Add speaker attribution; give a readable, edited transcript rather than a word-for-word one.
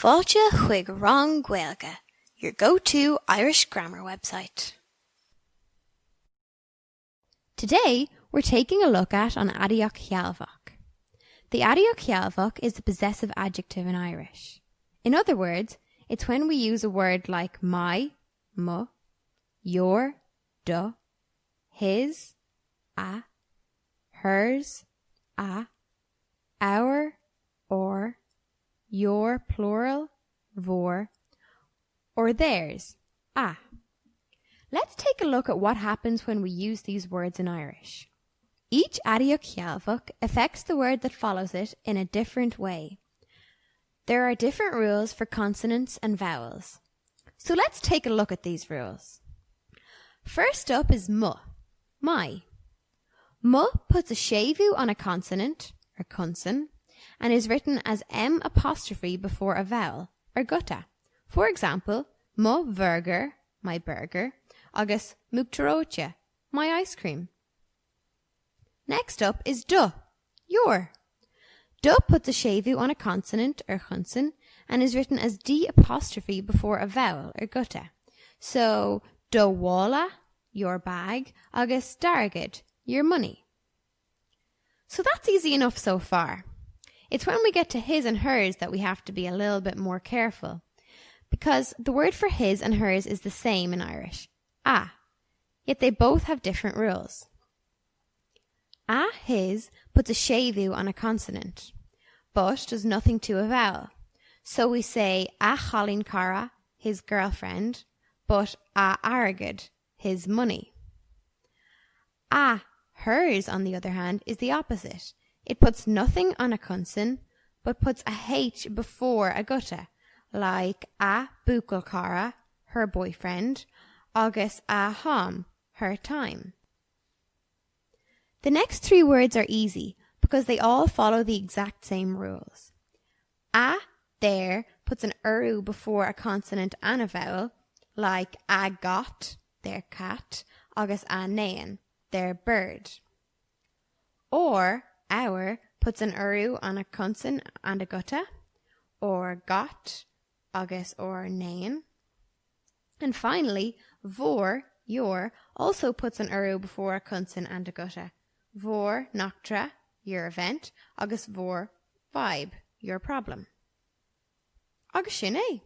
Speaker 1: Fáilte chuig rang Gaeilge, your go-to Irish grammar website. Today, we're taking a look at an Aidiacht Shealbhach. The Aidiacht Shealbhach is the possessive adjective in Irish. In other words, it's when we use a word like my, mu, your, du, his, a, hers, a, our, or, your, plural, vor, or theirs, a. Let's take a look at what happens when we use these words in Irish. Each Aidiacht Shealbhach affects the word that follows it in a different way. There are different rules for consonants and vowels. So let's take a look at these rules. First up is mu, my. Mu puts a shealbhach on a consonant, or conson, and is written as M' before a vowel, or gutta. For example, mu burger, my burger, agus muchtarocha, my ice cream. Next up is du, your. Du puts a shealbhach on a consonant, or chunson, and is written as D' before a vowel, or gutta. So, do walla, your bag, agus dargad, your money. So that's easy enough so far. It's when we get to his and hers that we have to be a little bit more careful, because the word for his and hers is the same in Irish, a, yet they both have different rules. A, his, puts a shealbhach on a consonant, but does nothing to a vowel. So we say a chalín cara, his girlfriend, but a argad, his money. A, hers, on the other hand, is the opposite. It puts nothing on a conson, but puts a H before a gutta, like a bucal cara, her boyfriend, agus a ham, her time. The next three words are easy because they all follow the exact same rules. A, there, puts an tUrú before a consonant and a vowel, like a got, their cat, agus a nain, their bird. Or, our, puts an tUrú on a conson and a gutta, or got, agus or nain. And finally, vor, your, also puts an tUrú before a conson and a gutta. Vor, noctra, your event, agus vor, vibe, your problem. Agus sin é.